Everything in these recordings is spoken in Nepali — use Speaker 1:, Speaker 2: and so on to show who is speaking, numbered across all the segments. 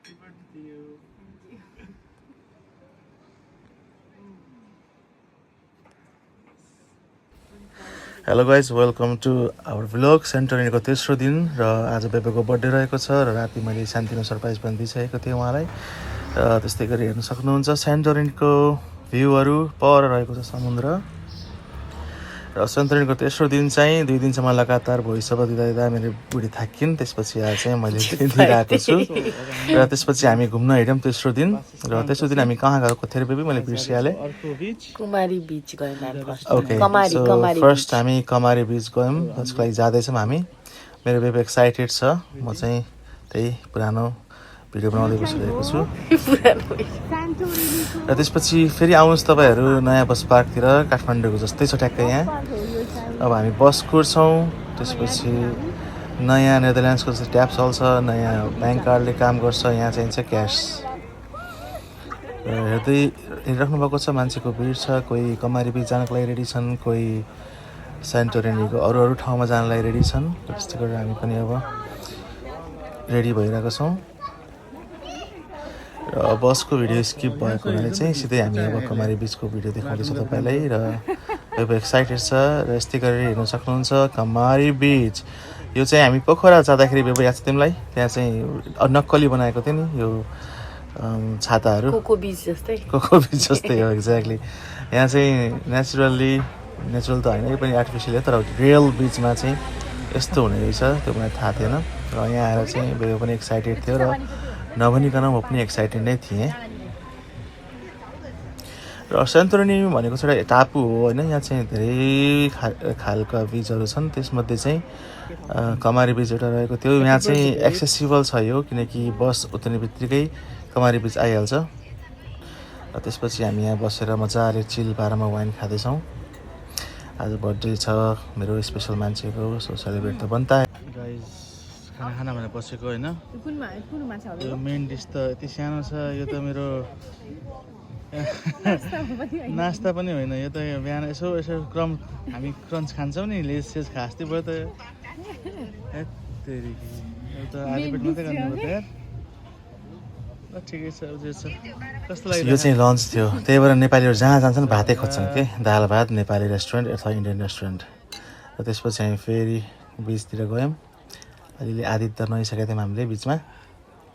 Speaker 1: Hello guys welcome to our vlog सेन्टोरिनीको तेस्रो दिन र आज बेबेको बर्थडे रहेको छ र राति मैले शान्तिमा सरप्राइज पनि दिइसकेको थिएँ उहाँलाई र त्यस्तै गरी हेर्न सक्नुहुन्छ सेन्टोरिनीको भ्यूहरू पर रहेको छ समुद्र र सेन्टोरिनीको तेस्रो दिन चाहिँ 2 दिनसम्म लगातार भोइसअप दिँदा मेरो बुढी थाकिन्। त्यसपछि आज चाहिँ मैले दिइरहेको छु र त्यसपछि हामी घुम्न हिँड्यौँ तेस्रो दिन र तेस्रो दिन हामी कहाँ गएको थियौँ बेबी मैले बिर्सिहालेँ।
Speaker 2: कुमारी बीच गयौँ।
Speaker 1: ओके सो फर्स्ट हामी कमारी बीच गयौँ जसको लागि जाँदैछौँ हामी। मेरो बेबी एक्साइटेड छ। म चाहिँ त्यही पुरानो भिडियो बनाउँदै बसिरहेको छु र त्यसपछि फेरि आउनुहोस् तपाईँहरू नयाँ बस पार्कतिर काठमाडौँको जस्तै छ ट्याक्कै यहाँ। अब हामी बस कुर्छौँ। त्यसपछि नयाँ नेदरल्यान्ड्सको जस्तो ट्याप चल्छ, नयाँ ब्याङ्क कार्डले काम गर्छ, यहाँ चाहिन्छ क्यास। हेर्दै हिँडिराख्नु भएको छ, मान्छेको भिड छ। कोही कमारी बीच जानको लागि रेडी छन्, कोही सेन्टोरिनीको अरू ठाउँमा जानको लागि रेडी छन्। त्यस्तै गरेर हामी पनि अब रेडी भइरहेको छौँ र बसको भिडियो स्किप भएको हुनाले चाहिँ सिधै हामी अब कमारी बीचको भिडियो देखाउँदैछौँ तपाईँलाई र अब एक्साइटेड छ र यस्तै गरेर हेर्न सक्नुहुन्छ कमारी बीच। यो चाहिँ हामी पोखरा जाँदाखेरि बेबी याद छ तिमीलाई? त्यहाँ चाहिँ नक्कली बनाएको थियो नि यो छाताहरू,
Speaker 2: कोको बीच
Speaker 1: जस्तै हो एक्ज्याक्टली। यहाँ चाहिँ नेचुरल त होइन, यो पनि आर्टिफिसियल हो, तर रियल बीचमा चाहिँ यस्तो हुने रहेछ त्यो मलाई थाहा थिएन र यहाँ आएर चाहिँ बेबी पनि एक्साइटेड थियो र नभनिकन म पनि एक्साइटेड नै थिएँ। र सेन्टोरिनी भनेको चाहिँ एउटा टापु हो होइन, यहाँ चाहिँ धेरै खालका बीचहरू छन्। त्यसमध्ये चाहिँ कमारी बीच एउटा रहेको थियो। यहाँ चाहिँ एक्सेसिबल छ यो, किनकि बस उत्रिने बित्तिकै कमारी बीच आइहाल्छ र त्यसपछि हामी यहाँ बसेर मजाले चिल पारामा वाइन खाँदैछौँ। आज बर्थडे छ मेरो स्पेसल मान्छेको, सो सेलिब्रेट त बन्ता गाइज। खाना भनेर बसेको होइन, यो मेन डिस त यति सानो छ। यो त मेरो नास्ता पनि होइन, यो त बिहान यसो हामी क्रन्च खान्छौँ नि, लेस खास्ती भयो त। त आधी पेट मात्रै गर्नु पर्छ यार। ठिकै छ, कस्तो लाग्यो? यो चाहिँ लन्च थियो, त्यही भएर नेपालीहरू जहाँ जान्छन् भातै खोज्छन् के, दाल भात नेपाली रेस्टुरेन्ट अथवा इन्डियन रेस्टुरेन्ट। र त्यसपछि हामी फेरि बिचतिर गयौँ। अलिअलि आदि त नुहाइसकेको थियौँ हामीले बिचमा,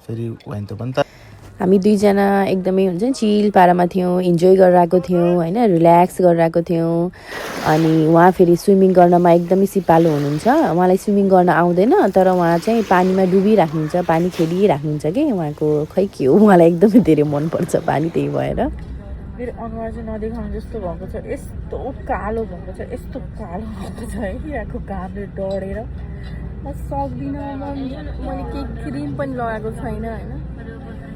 Speaker 1: फेरि वाइन त बन्द।
Speaker 2: हामी दुईजना एकदमै हुन्छ नि चिल पारामा थियौँ, इन्जोय गरिरहेको थियौँ होइन, रिल्याक्स गरिरहेको थियौँ। अनि उहाँ फेरि स्विमिङ गर्नमा एकदमै सिपालु हुनुहुन्छ। उहाँलाई स्विमिङ गर्न आउँदैन, तर उहाँ चाहिँ पानीमा डुबिराख्नुहुन्छ, पानी खेलिराख्नुहुन्छ कि उहाँको खै के हो, उहाँलाई एकदमै धेरै मनपर्छ पानी, त्यही भएर। मेरो अनुहार चाहिँ नदेखाउनु जस्तो भएको छ, यस्तो कालो भएको छ, यस्तो कालो भएको छ है, यहाँको घामले डढेर म सक्दिनँ। मैले केही क्रिम पनि लगाएको छैन होइन।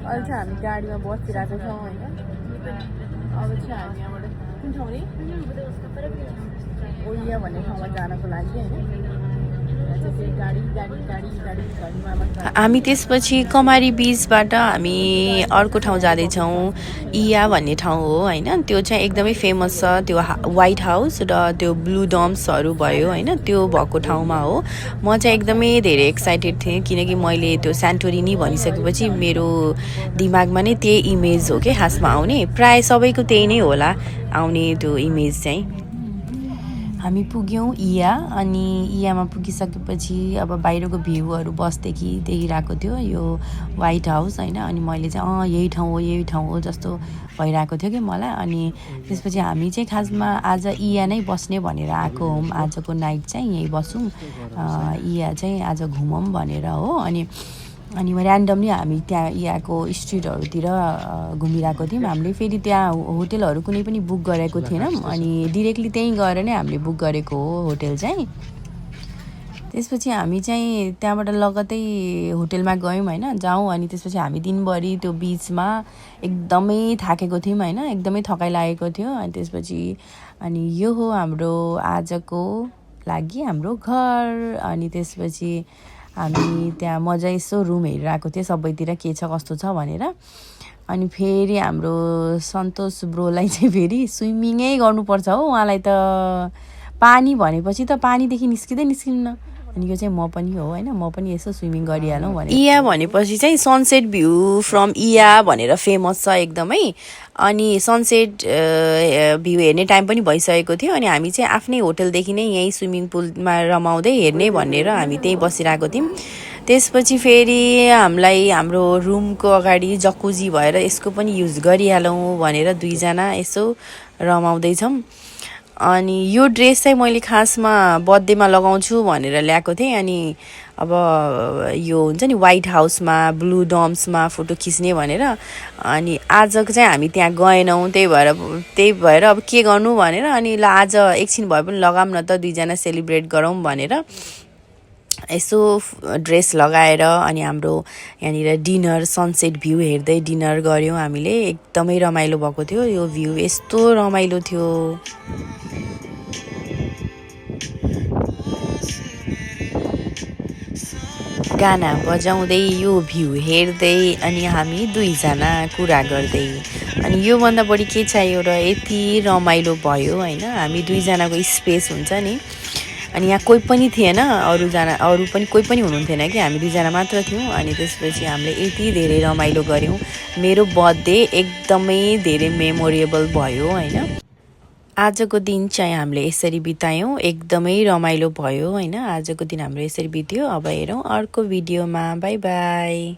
Speaker 2: अहिले चाहिँ हामी गाडीमा बसिरहेको छौँ होइन। अब चाहिँ हामी यहाँबाट कुन ठाउँ नि ओलिया भन्ने ठाउँमा जानको लागि होइन। हामी त्यसपछि कमारी बीचबाट हामी अर्को ठाउँ जाँदैछौँ, इया भन्ने ठाउँ हो होइन। त्यो चाहिँ एकदमै फेमस छ, त्यो व्हाइट हाउस र त्यो ब्लू डम्सहरू भयो होइन, त्यो भएको ठाउँमा हो। म चाहिँ एकदमै धेरै एक्साइटेड थिएँ, किनकि मैले त्यो सेन्टोरिनी भनिसकेपछि मेरो दिमागमा नै त्यही इमेज हो कि खासमा आउने, प्राय सबैको त्यही नै होला आउने त्यो इमेज चाहिँ। हामी पुग्यौँ इया, अनि इयामा पुगिसकेपछि अब बाहिरको भ्यूहरू बसदेखि देखिरहेको थियो यो व्हाइट हाउस होइन। अनि मैले चाहिँ यही ठाउँ हो जस्तो भइरहेको थियो कि मलाई। अनि त्यसपछि हामी चाहिँ खासमा आज इया नै बस्ने भनेर आएको हौँ, आजको नाइट चाहिँ यहीँ बसौँ, इया चाहिँ आज घुमौँ भनेर हो। अनि ऱ्यान्डमली हामी त्यहाँ यहाँको स्ट्रिटहरूतिर घुमिरहेको थियौँ। हामीले फेरि त्यहाँ होटेलहरू कुनै पनि बुक गरेको थिएनौँ, अनि डिरेक्टली त्यहीँ गएर नै हामीले बुक गरेको हो होटेल चाहिँ। त्यसपछि हामी चाहिँ त्यहाँबाट लगतै होटेलमा गयौँ होइन, जाउँ। अनि त्यसपछि हामी दिनभरि त्यो बिचमा एकदमै थाकेको थियौँ होइन, एकदमै थकाइ लागेको थियो। अनि त्यसपछि यो हो हाम्रो आजको लागि हाम्रो घर। अनि त्यसपछि हामी त्यहाँ मजा यसो रुम हेरिरहेको थियो सबैतिर के छ कस्तो छ भनेर। अनि फेरि हाम्रो सन्तोष ब्रोलाई चाहिँ फेरि स्विमिङै गर्नुपर्छ हो, उहाँलाई त पानी भनेपछि त पानीदेखि निस्किँदै निस्किन्न, अनि यो चाहिँ म पनि हो होइन, म पनि यसो स्विमिङ गरिहालौँ भने। इया भनेपछि चाहिँ सनसेट भ्यू फ्रम इया भनेर फेमस छ एकदमै। अनि सनसेट भ्यू हेर्ने टाइम पनि भइसकेको थियो, अनि हामी चाहिँ आफ्नै होटलदेखि नै यहीँ स्विमिङ पुलमा रमाउँदै हेर्ने भनेर हामी त्यहीँ बसिरहेको थियौँ। त्यसपछि फेरि हामीलाई हाम्रो रुमको अगाडि जकुजी भएर यसको पनि युज गरिहालौँ भनेर दुईजना यसो रमाउँदैछौँ। अनि यो ड्रेस चाहिँ मैले खासमा बर्थडेमा लगाउँछु भनेर ल्याएको थिएँ। अनि अब यो हुन्छ नि व्हाइट हाउसमा ब्लू डम्समा फोटो खिच्ने भनेर, अनि आजको चाहिँ हामी त्यहाँ गएनौँ। त्यही भएर अब के गर्नु भनेर, अनि ल आज एकछिन भए पनि लगाऊँ न त, दुईजना सेलिब्रेट गरौँ भनेर यसो ड्रेस लगाएर अनि हाम्रो यहाँनिर डिनर सनसेट भ्यू हेर्दै डिनर गऱ्यौँ हामीले। एकदमै रमाइलो भएको थियो, यो भ्यू यस्तो रमाइलो थियो। गाना बजाउँदै यो भ्यू हेर्दै अनि हामी दुईजना कुरा गर्दै, अनि योभन्दा बढी के चाहियो र, यति रमाइलो भयो होइन। हामी दुईजनाको स्पेस हुन्छ नि, अनि यहाँ कोही पनि थिएन, अरू पनि कोही पनि हुनुहुन्थेन कि, हामी दुईजना मात्र थियौँ। अनि त्यसपछि हामीले यति धेरै रमाइलो गऱ्यौँ। मेरो बर्थडे एकदमै धेरै मेमोरेबल भयो होइन। आजको दिन चाहिँ हामीले यसरी बितायौँ, एकदमै रमाइलो भयो होइन। आजको दिन हाम्रो यसरी बित्यो। अब हेरौँ अर्को भिडियोमा। By by.